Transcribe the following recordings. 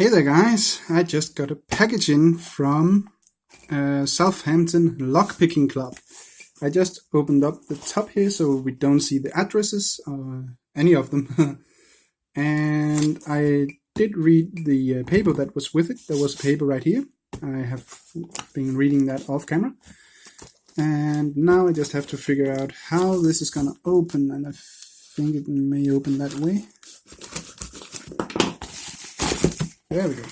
Hey there guys, I just got a package in from Southampton Lockpicking Club. I just opened up the top here so we don't see the addresses or any of them. And I did read the paper that was with it. There was a paper right here. I have been reading that off camera. And now I just have to figure out how this is gonna open, and I think it may open that way. There we go.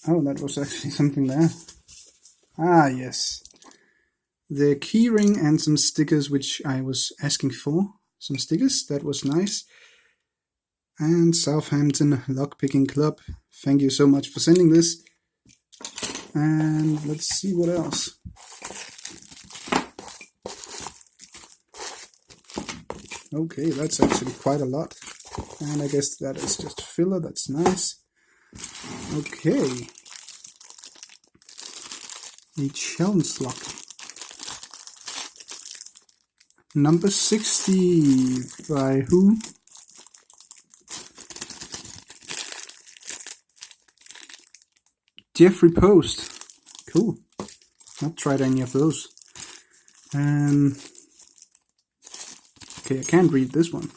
Oh, that was actually something there. Ah, yes. The keyring and some stickers, which I was asking for. Some stickers, that was nice. And Southampton Lockpicking Club, thank you so much for sending this. And let's see what else. Okay, that's actually quite a lot. And I guess that is just filler, that's nice. Okay. A challenge lock. Number 60 by who? Jeffrey Post. Cool. Not tried any of those. Okay, I can't read this one.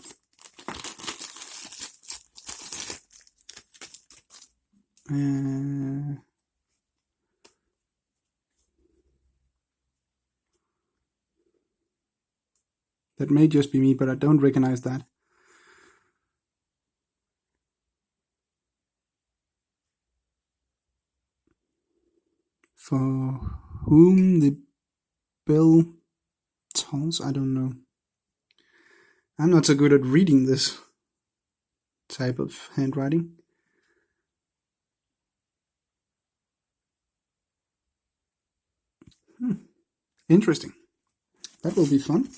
That may just be me, but I don't recognize that. For whom the bell tolls? I don't know. I'm not so good at reading this type of handwriting. Interesting. That will be fun.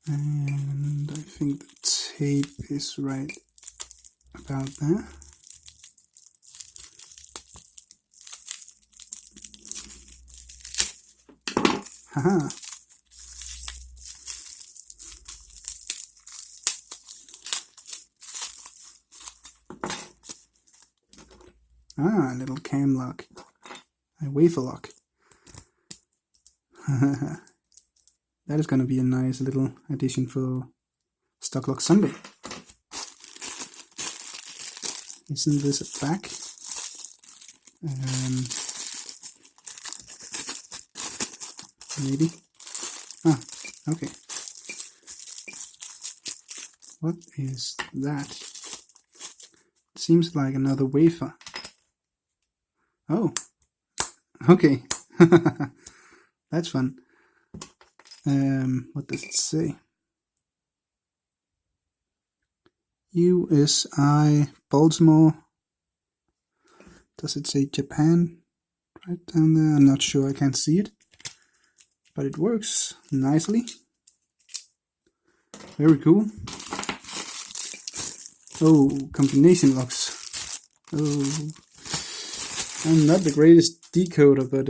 And I think the tape is right about there. Haha. Ah, a little cam lock. A wafer lock. That is going to be a nice little addition for Stock Lock Sunday. Isn't this a back? Maybe. Ah, okay. What is that? It seems like another wafer. Oh, okay. That's fun. What does it say? USI Baltimore. Does it say Japan? Right down there. I'm not sure. I can't see it. But it works nicely. Very cool. Oh, combination locks. Oh, I'm not the greatest decoder, but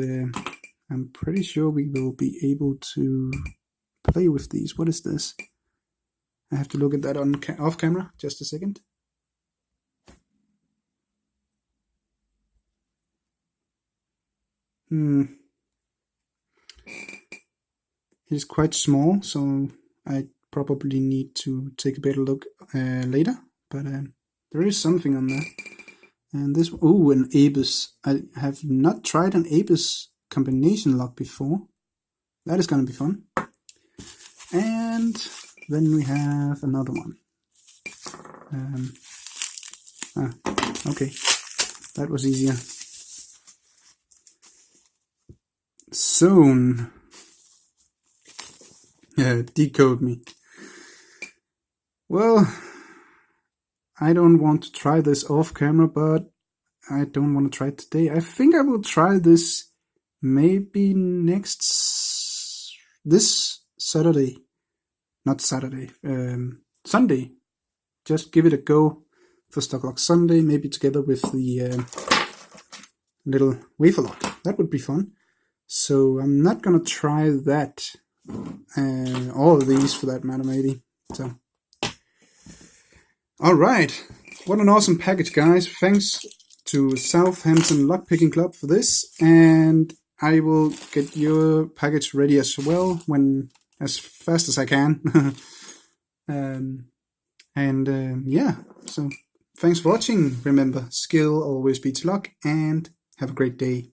I'm pretty sure we will be able to play with these. What is this? I have to look at that on off camera. Just a second. It's quite small, so I probably need to take a better look later. But there is something on there. And this, oh, an ABUS. I have not tried an ABUS combination lock before. That is going to be fun. And then we have another one. Okay, that was easier. Zone. Decode me. Well, I don't want to try this off camera, but I don't want to try it today. I think I will try this maybe this Saturday. Not Saturday, Sunday. Just give it a go for Stock Lock Sunday, maybe together with the little wafer lock. that would be fun. So I'm not gonna try that. All of these for that matter, maybe. So, all right. What an awesome package, guys. Thanks to Southampton Lockpicking Club for this, and I will get your package ready as well as fast as I can. Yeah, so thanks for watching. Remember, skill always beats luck, and have a great day.